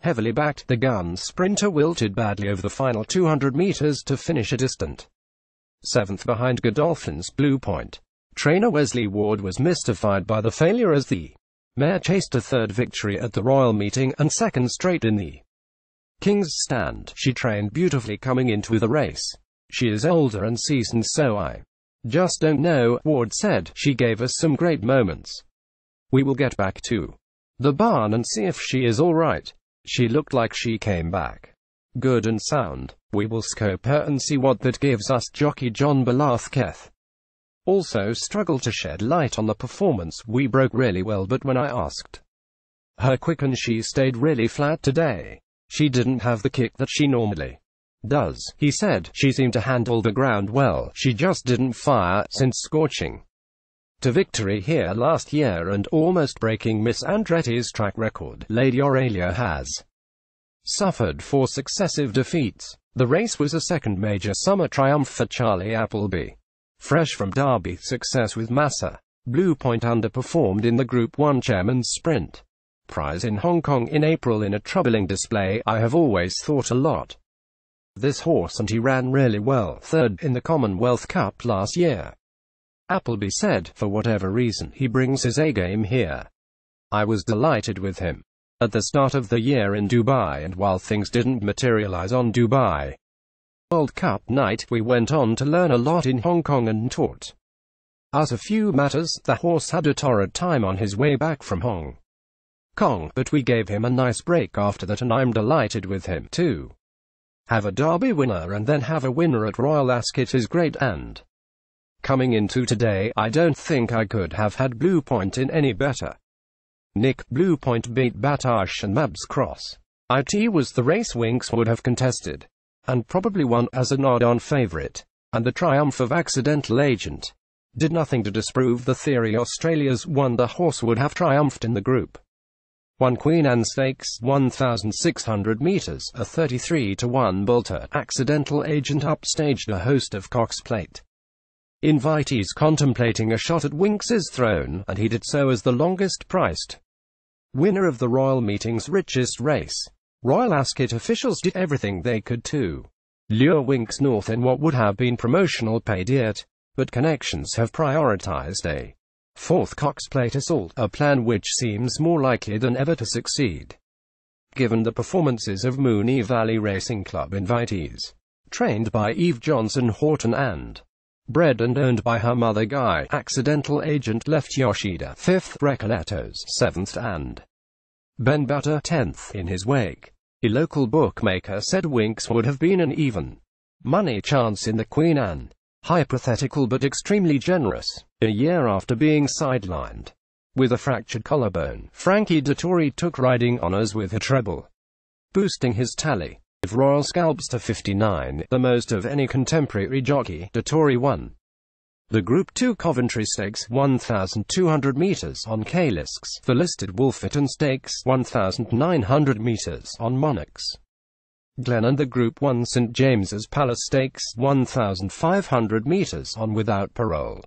Heavily backed, the gun sprinter wilted badly over the final 200 meters to finish a distant 7th behind Godolphin's Blue Point. Trainer Wesley Ward was mystified by the failure as the mare chased a third victory at the Royal Meeting and second straight in the King's Stand. She trained beautifully coming into the race. She is older and seasoned, so I just don't know, Ward said. She gave us some great moments. We will get back to the barn and see if she is all right. She looked like she came back good and sound. We will scope her and see what that gives us. Jockey John Balarthketh also struggled to shed light on the performance. We broke really well, but when I asked her quicken, she stayed really flat today. She didn't have the kick that she normally does, he said. She seemed to handle the ground well. She just didn't fire. Since scorching to victory here last year and almost breaking Miss Andretti's track record, Lady Aurelia has suffered 4 successive defeats. The race was a second major summer triumph for Charlie Appleby. Fresh from Derby success with Massa, Blue Point underperformed in the Group 1 Chairman's Sprint Prize in Hong Kong in April in a troubling display. I have always thought a lot of this horse and he ran really well, third in the Commonwealth Cup last year. Appleby said, for whatever reason, he brings his A-game here. I was delighted with him at the start of the year in Dubai, and while things didn't materialize on Dubai World Cup night, we went on to learn a lot in Hong Kong and taught us a few matters. The horse had a torrid time on his way back from Hong Kong, but we gave him a nice break after that, and I'm delighted with him too. Have a Derby winner and then have a winner at Royal Ascot is great, and coming into today, I don't think I could have had Blue Point in any better nick. Blue Point beat Battaash and Mabs Cross. It was the race Winks would have contested, and probably won as an odd-on favourite, and the triumph of Accidental Agent did nothing to disprove the theory Australia's Wonder Horse would have triumphed in the Group 1 Queen Anne Stakes, 1,600 metres, a 33-1 bolter. Accidental Agent upstaged a host of Cox Plate invitees contemplating a shot at Winks's throne, and he did so as the longest-priced winner of the Royal Meeting's richest race. Royal Ascot officials did everything they could to lure Winks north in what would have been promotional pay dirt, but connections have prioritised a fourth Cox Plate assault, a plan which seems more likely than ever to succeed, given the performances of Moonee Valley Racing Club invitees, trained by Eve Johnson Horton and bred and owned by her mother Guy. Accidental Agent left Yoshida 5th, Recoletos 7th and Ben Butter 10th in his wake. A local bookmaker said Winks would have been an even money chance in the Queen Anne. Hypothetical but extremely generous. A year after being sidelined with a fractured collarbone, Frankie Dettori took riding honours with a treble, boosting his tally of Royal Scalps to 59, the most of any contemporary jockey. Dettori won the Group 2 Coventry Stakes, 1,200 metres on Kalisks, the listed Wolferton Stakes, 1,900 metres on Monarchs Glen, and the Group 1 St James's Palace Stakes, 1,500 metres on Without Parole.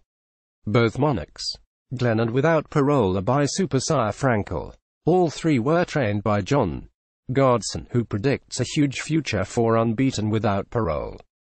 Both Monarchs Glen and Without Parole are by Super Sire Frankel. All three were trained by John Gardson, who predicts a huge future for Unbeaten Without Parole.